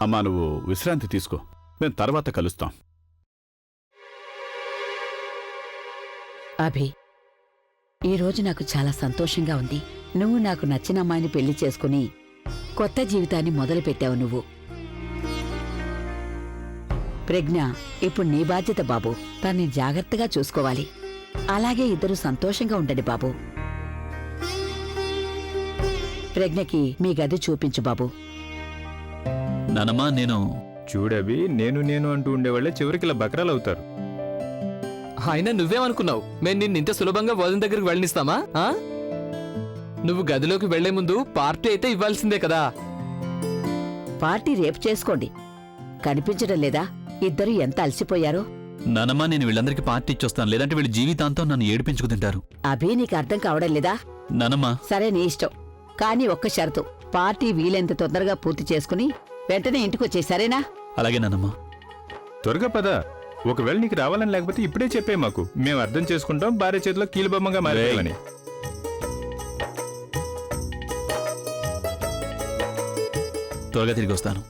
అమ్మా, నువ్వు విశ్రాంతి తీసుకో, మేము తర్వాత కలుస్తాం. అభి, ఈరోజు నాకు చాలా సంతోషంగా ఉంది. నువ్వు నాకు నచ్చిన అమ్మాయిని పెళ్లి చేసుకుని కొత్త జీవితాన్ని మొదలుపెట్టావు. నువ్వు ప్రజ్ఞ ఇప్పుడు నీ బాధ్యత బాబు. తన్ని జాగ్రత్తగా చూసుకోవాలి. అలాగే ఇద్దరు సంతోషంగా ఉండండి బాబు. ప్రజ్ఞకి మీ గది చూపించు బాబు. నానమ్మా, నేను చూడవి, నేను అంటూ ఉండేవాళ్ళే చివరికి ఇలా బకరాలు అవుతారు. అయినా నువ్వేమనుకున్నావు మేము నిన్ను ఇంత సులభంగా వదిన దగ్గరికి వెళ్ళనిస్తామా? నువ్వు గదిలోకి వెళ్లే ముందు పార్టీ అయితే ఇవ్వాల్సిందే కదా. పార్టీ రేపు చేసుకోండి. కనిపించడం లేదా ఇద్దరు ఎంత అలసిపోయారో? నానమ్మా, నేను వీళ్ళందరికీ పార్టీ ఇచ్చొస్తాను, లేదంటే వీళ్ళు జీవితాంతం నన్ను ఏడిపించుకు తింటారు. అభి, నీకు అర్థం కావడం లేదా? నానమ్మా, సరే, నీ ఇష్టం. కానీ ఒక్క షరతు, పార్టీ వీలైనంత తొందరగా పూర్తి చేసుకుని వెంటనే ఇంటికొచ్చే, సరేనా? అలాగే నానమ్మా. త్వరగా పద. ఒకవేళ నీకు రావాలని లేకపోతే ఇప్పుడే చెప్పే మాకు, మేము అర్థం చేసుకుంటాం భార్య చేతిలో కీలుబొమ్మగా మారేయాలని. త్వరగా తిరిగి వస్తాను.